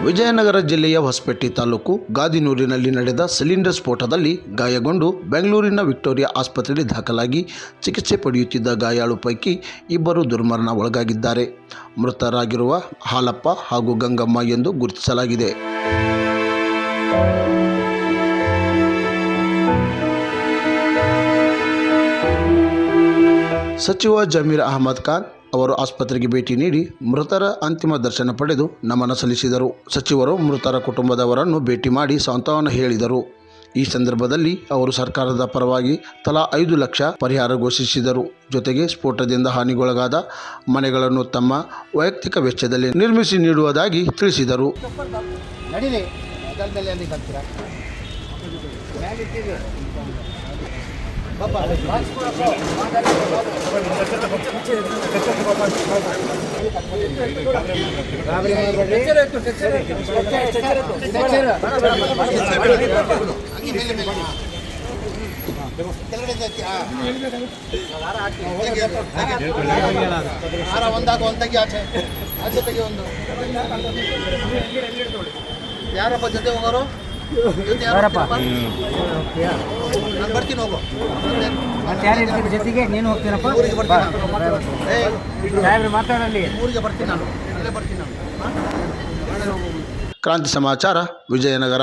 ವಿಜಯನಗರ ಜಿಲ್ಲೆಯ ಹೊಸಪೇಟೆ ತಾಲೂಕು ಗಾದಿನೂರಿನಲ್ಲಿ ನಡೆದ ಸಿಲಿಂಡರ್ ಸ್ಫೋಟದಲ್ಲಿ ಗಾಯಗೊಂಡು ಬೆಂಗಳೂರಿನ ವಿಕ್ಟೋರಿಯಾ ಆಸ್ಪತ್ರೆಯಲ್ಲಿ ದಾಖಲಾಗಿ ಚಿಕಿತ್ಸೆ ಪಡೆಯುತ್ತಿದ್ದ ಗಾಯಾಳು ಪೈಕಿ ಇಬ್ಬರು ದುರ್ಮರಣ ಒಳಗಾಗಿದ್ದಾರೆ. ಮೃತರಾಗಿರುವ ಹಾಲಪ್ಪ ಹಾಗೂ ಗಂಗಮ್ಮ ಎಂದು ಗುರುತಿಸಲಾಗಿದೆ. ಸಚಿವ ಜಮೀರ್ ಅಹಮದ್ ಖಾನ್ ಅವರು ಆಸ್ಪತ್ರೆಗೆ ಭೇಟಿ ನೀಡಿ ಮೃತರ ಅಂತಿಮ ದರ್ಶನ ಪಡೆದು ನಮನ ಸಲ್ಲಿಸಿದರು. ಸಚಿವರು ಮೃತರ ಕುಟುಂಬದವರನ್ನು ಭೇಟಿ ಮಾಡಿ ಸಾಂತ್ವನ ಹೇಳಿದರು. ಈ ಸಂದರ್ಭದಲ್ಲಿ ಅವರು ಸರ್ಕಾರದ ಪರವಾಗಿ ತಲಾ 5 ಲಕ್ಷ ಪರಿಹಾರ ಘೋಷಿಸಿದರು. ಜೊತೆಗೆ ಸ್ಫೋಟದಿಂದ ಹಾನಿಗೊಳಗಾದ ಮನೆಗಳನ್ನು ತಮ್ಮ ವೈಯಕ್ತಿಕ ವೆಚ್ಚದಲ್ಲಿ ನಿರ್ಮಿಸಿ ನೀಡುವುದಾಗಿ ತಿಳಿಸಿದರು. ಯಾರಪ್ಪ ಜೊತೆ ಹೋಗೋರು? ಬರ್ತೀನಿ, ಹೋಗು. ಜೊತೆಗೆ ನೀನು ಹೋಗ್ತೀನಪ್ಪ, ಮಾತಾಡಲಿ. ಊರಿಗೆ ಬರ್ತೀನಿ ನಾನು, ಇಲ್ಲೇ ಬರ್ತೀನಿ ನಾನು. ಕ್ರಾಂತಿ ಸಮಾಚಾರ, ವಿಜಯನಗರ.